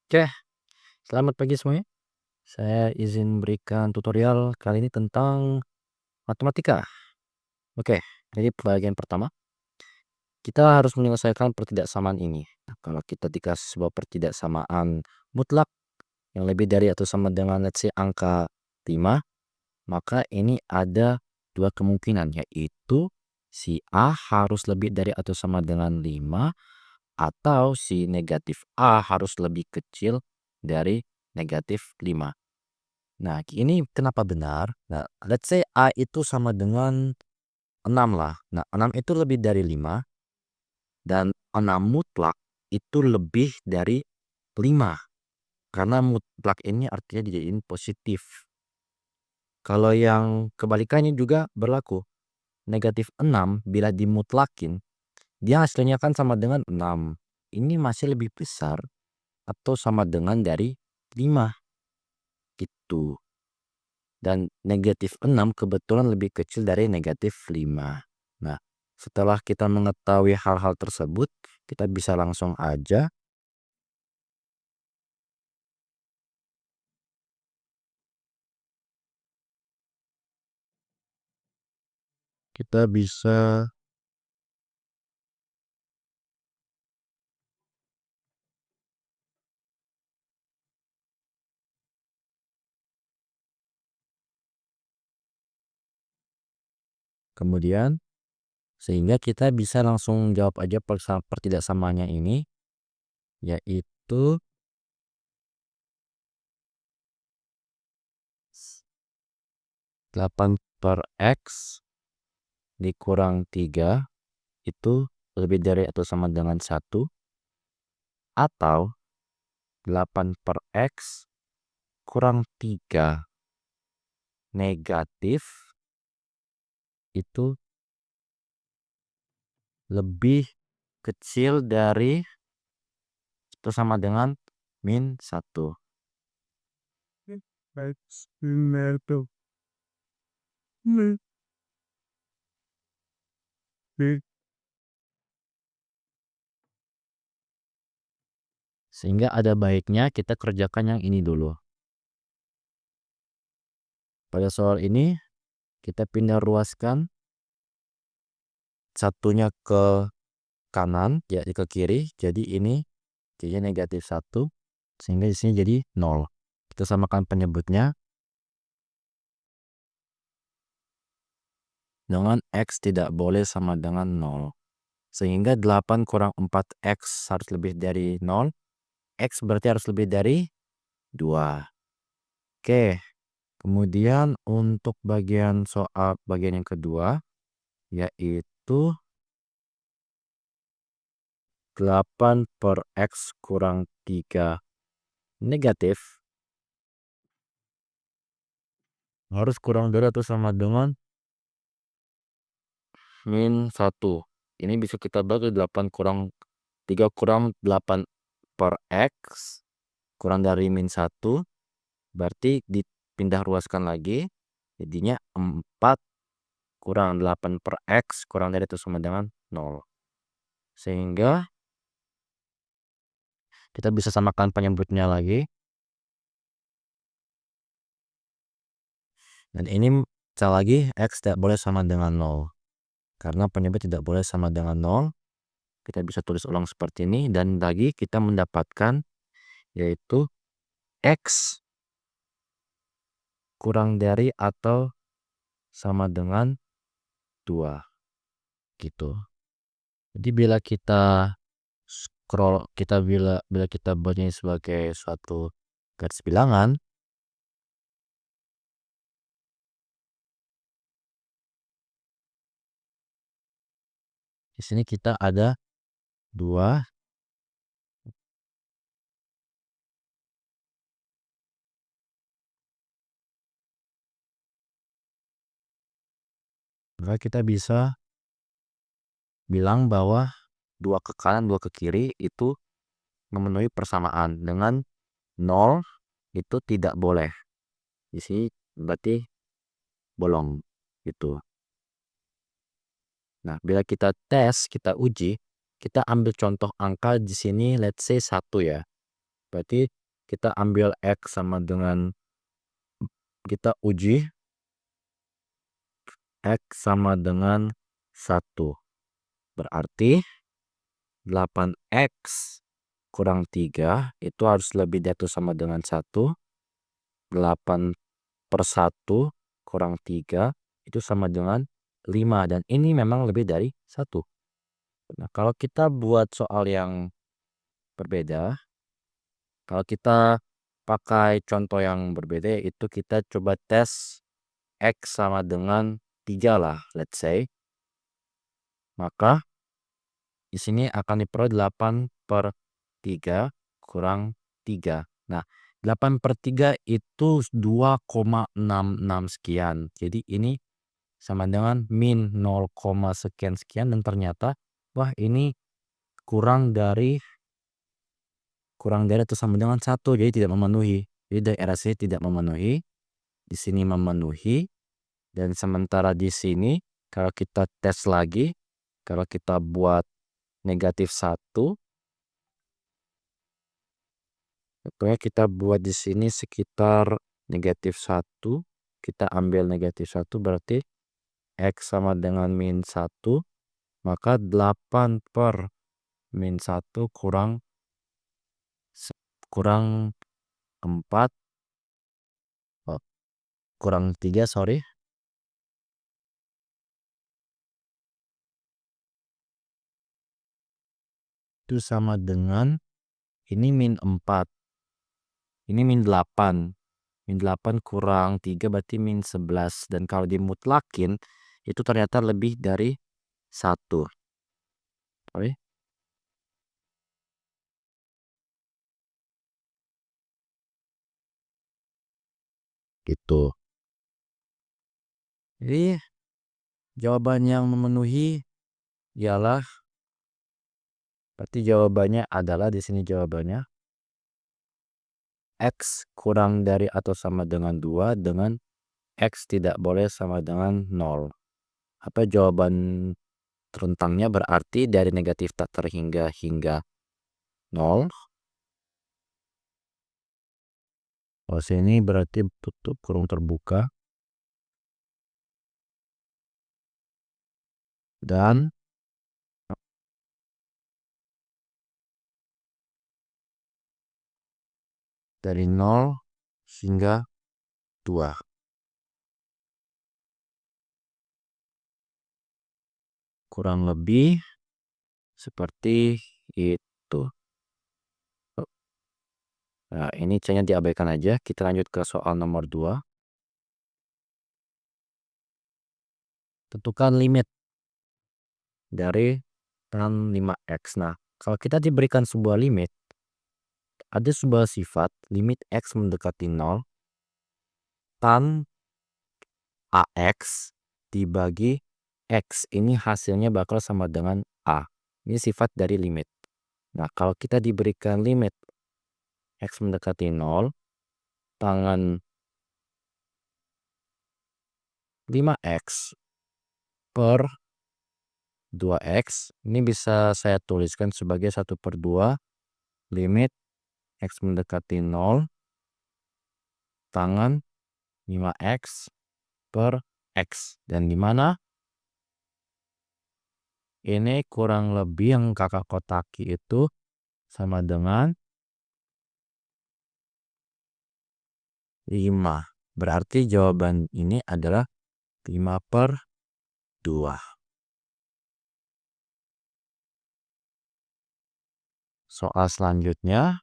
Oke, selamat pagi semuanya. Saya izin berikan tutorial kali ini tentang matematika. Oke, jadi bagian pertama, kita harus menyelesaikan pertidaksamaan ini. Nah, kalau kita dikasih sebuah pertidaksamaan mutlak yang lebih dari atau sama dengan let's say angka 5, maka ini ada dua kemungkinan, yaitu si A harus lebih dari atau sama dengan 5 atau si negatif A harus lebih kecil dari negatif 5. Nah, ini kenapa benar? Nah, let's say A itu sama dengan 6 lah. Nah, 6 itu lebih dari 5 dan 6 mutlak itu lebih dari 5. Karena mutlak ini artinya dijadiin positif. Kalau yang kebalikannya juga berlaku. Negatif 6 bila dimutlakin, dia hasilnya kan sama dengan 6. Ini masih lebih besar atau sama dengan dari 5 gitu. Dan negatif 6 kebetulan lebih kecil dari negatif 5. Nah, setelah kita mengetahui hal-hal tersebut, kita bisa langsung aja kita bisa kemudian sehingga kita bisa langsung jawab aja pertidaksamaannya ini, yaitu 8 per X dikurang 3 itu lebih dari atau sama dengan 1, atau 8 per X kurang 3 negatif itu lebih kecil dari atau sama dengan min 1. Sehingga ada baiknya kita kerjakan yang ini dulu. Pada soal ini kita pindah ruaskan satunya ke kanan, ya ke kiri. Jadi ini jadinya negatif 1, sehingga di sini jadi 0. Kita samakan penyebutnya dengan X tidak boleh sama dengan 0. Sehingga 8 kurang 4X harus lebih dari 0. X berarti harus lebih dari 2. Oke, kemudian untuk bagian yang kedua, yaitu 8 per X kurang 3 negatif harus kurang dari atau sama dengan min 1. Ini bisa kita bagi 8 kurang 3 kurang 8 per X kurang dari min 1. Berarti dipindah ruaskan lagi. Jadinya 4 kurang 8 per X kurang dari atau sama dengan 0. Sehingga kita bisa samakan penyebutnya lagi. Dan ini sekali lagi X tidak boleh sama dengan 0. Karena penyebut tidak boleh sama dengan 0. Kita bisa tulis ulang seperti ini. Dan lagi kita mendapatkan yaitu X kurang dari atau sama dengan 2. Gitu. Jadi bila kita bila kita buatnya sebagai suatu garis bilangan, di sini kita ada 2, maka kita bisa bilang bahwa 2 ke kanan 2 ke kiri itu memenuhi persamaan. Dengan 0 itu tidak boleh. Di sini berarti bolong gitu. Nah, bila kita tes, kita uji, kita ambil contoh angka di sini let's say 1 ya. Berarti kita ambil X sama dengan, kita uji X sama dengan 1. Berarti 8X kurang 3 itu harus lebih dari atau sama dengan 1. 8/1 kurang 3 itu sama dengan 5. Dan ini memang lebih dari 1. Nah, kalau kita buat soal yang berbeda, kalau kita pakai contoh yang berbeda, itu kita coba tes X sama dengan 3 lah, let's say. Maka di sini akan diperoleh 8/3 kurang 3. Nah, 8/3 itu 2,66 sekian. Jadi ini sama dengan min 0, sekian sekian, dan ternyata wah ini kurang dari atau sama dengan 1, jadi tidak memenuhi. Jadi daerah sini tidak memenuhi, di sini memenuhi, dan sementara di sini kalau kita tes lagi, kalau kita buat -1, tentunya kita buat di sini sekitar -1, kita ambil -1 berarti X sama dengan -1, maka 8/-1 kurang 4, kurang 3, sorry. Itu sama dengan ini -4. Ini -8. -8 kurang 3 berarti -11, dan kalau dimutlakin itu ternyata lebih dari 1. Sorry. Gitu. Jadi jawaban yang memenuhi ialah, berarti jawabannya adalah di sini jawabannya X kurang dari atau sama dengan 2 dengan X tidak boleh sama dengan 0. Apa jawaban rentangnya? Berarti dari negatif tak terhingga hingga 0. Oh, sini berarti tutup kurung terbuka. Dan dari 0 hingga 2. Kurang lebih seperti itu. Nah, ini C-nya diabaikan aja. Kita lanjut ke soal nomor 2. Tentukan limit dari tan 5X. Nah, kalau kita diberikan sebuah limit, ada sebuah sifat limit X mendekati 0, tan AX dibagi X. Ini hasilnya bakal sama dengan A. Ini sifat dari limit. Nah, kalau kita diberikan limit X mendekati 0, tangan 5X per 2X, ini bisa saya tuliskan sebagai 1/2 limit X mendekati 0 tangan 5X per X. Dan di mana ini kurang lebih yang kakak kotaki itu sama dengan 5. Berarti jawaban ini adalah 5/2. Soal selanjutnya,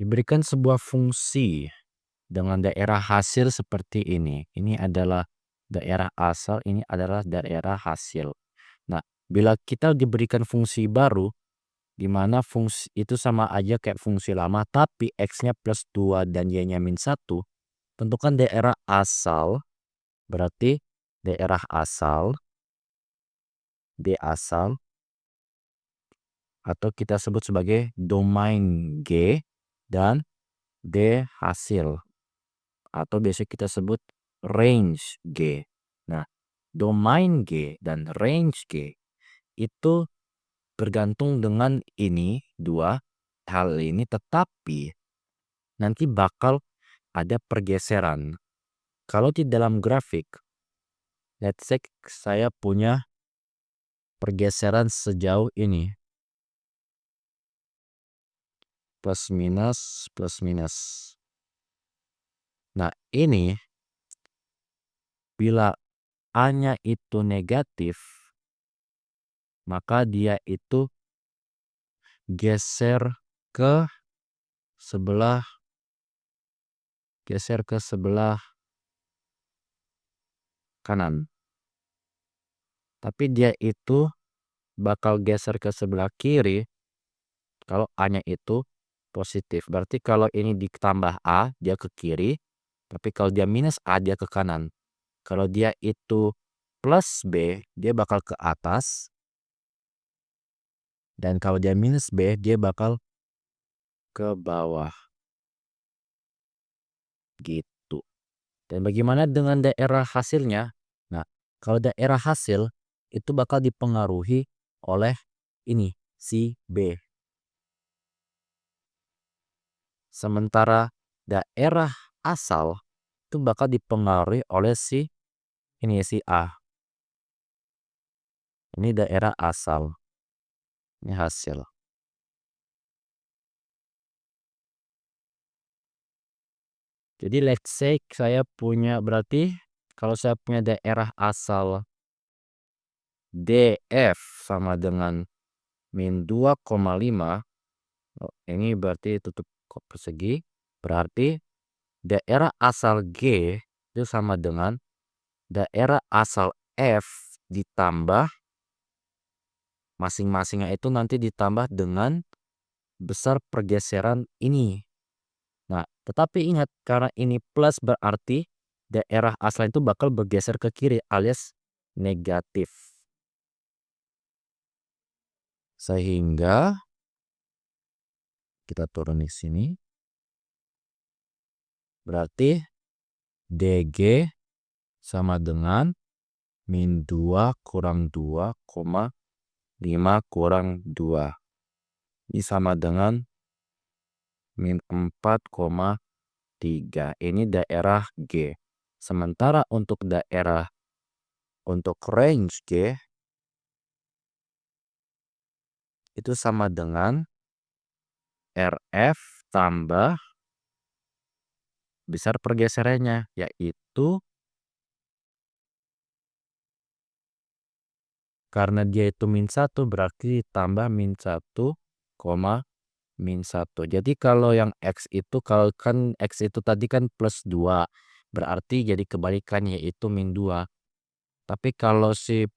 diberikan sebuah fungsi dengan daerah hasil seperti ini. Ini adalah daerah asal, ini adalah daerah hasil. Nah, bila kita diberikan fungsi baru, di mana fungsi itu sama aja kayak fungsi lama, tapi X-nya +2 dan Y-nya -1, tentukan daerah asal. Berarti daerah asal, D asal, atau kita sebut sebagai domain G, dan D hasil, atau biasa kita sebut range G. Nah, domain G dan range G itu bergantung dengan ini, 2 hal ini, tetapi nanti bakal ada pergeseran. Kalau di dalam grafik, let's say saya punya pergeseran sejauh ini. Plus minus, plus minus. Nah, ini bila A-nya itu negatif, maka dia itu geser ke sebelah kanan. Tapi dia itu bakal geser ke sebelah kiri kalau A-nya itu positif. Berarti kalau ini ditambah A, dia ke kiri. Tapi kalau dia minus A, dia ke kanan. Kalau dia itu plus B, dia bakal ke atas. Dan kalau dia minus B, dia bakal ke bawah. Gitu. Dan bagaimana dengan daerah hasilnya? Nah, kalau daerah hasil itu bakal dipengaruhi oleh ini, si B. Sementara daerah asal itu bakal dipengaruhi oleh si A. Ini daerah asal. Ini hasil. Jadi let's say saya punya, berarti kalau saya punya daerah asal DF sama dengan min 2,5. Ini berarti tutup persegi. Berarti daerah asal G itu sama dengan daerah asal F ditambah masing-masingnya itu nanti ditambah dengan besar pergeseran ini. Nah, tetapi ingat, karena ini plus berarti daerah asal itu bakal bergeser ke kiri alias negatif. Sehingga kita turun di sini. Berarti DG sama dengan min 2 kurang 2,5 kurang 2. Ini sama dengan min 4,3. Ini daerah G. Sementara untuk range G itu sama dengan RF tambah besar pergeserannya, yaitu karena dia itu min 1 berarti tambah min 1, min 1. Jadi kalau yang X itu, kalau kan X itu tadi kan plus 2, berarti jadi kebalikannya yaitu min 2. Tapi kalau si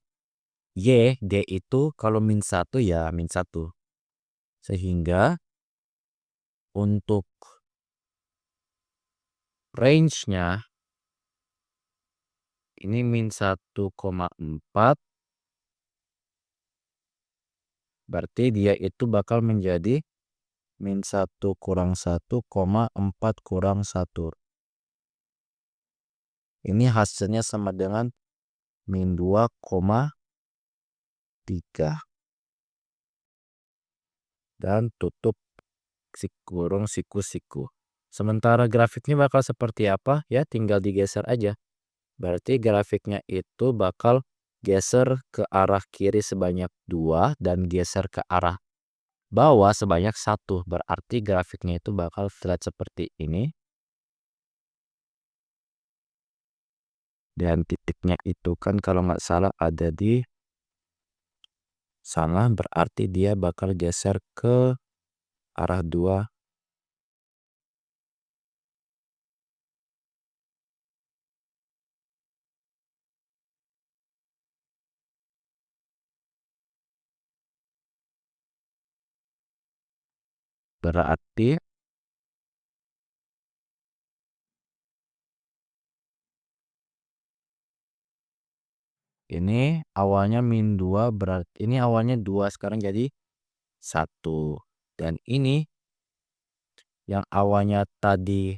D itu kalau min 1 ya min 1. Sehingga untuk range-nya ini min 1,4. Berarti dia itu bakal menjadi min 1 kurang 1,4 kurang 1. Ini hasilnya sama dengan min 2,3. Dan tutup kurung siku-siku. Sementara grafiknya bakal seperti apa? Ya tinggal digeser aja. Berarti grafiknya itu bakal geser ke arah kiri sebanyak 2 dan geser ke arah bawah sebanyak 1. Berarti grafiknya itu bakal terlihat seperti ini. Dan titiknya itu kan kalau nggak salah ada di sana, berarti dia bakal geser ke arah 2. Berarti ini awalnya min 2, berarti ini awalnya 2 sekarang jadi 1. Dan ini yang awalnya tadi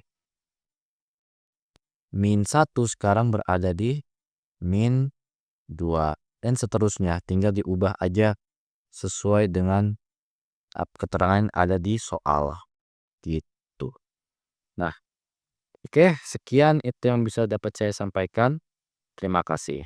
min 1 sekarang berada di min 2. dan seterusnya. Tinggal diubah aja sesuai dengan keterangan yang ada di soal gitu. Nah, oke, sekian itu yang bisa dapat saya sampaikan. Terima kasih.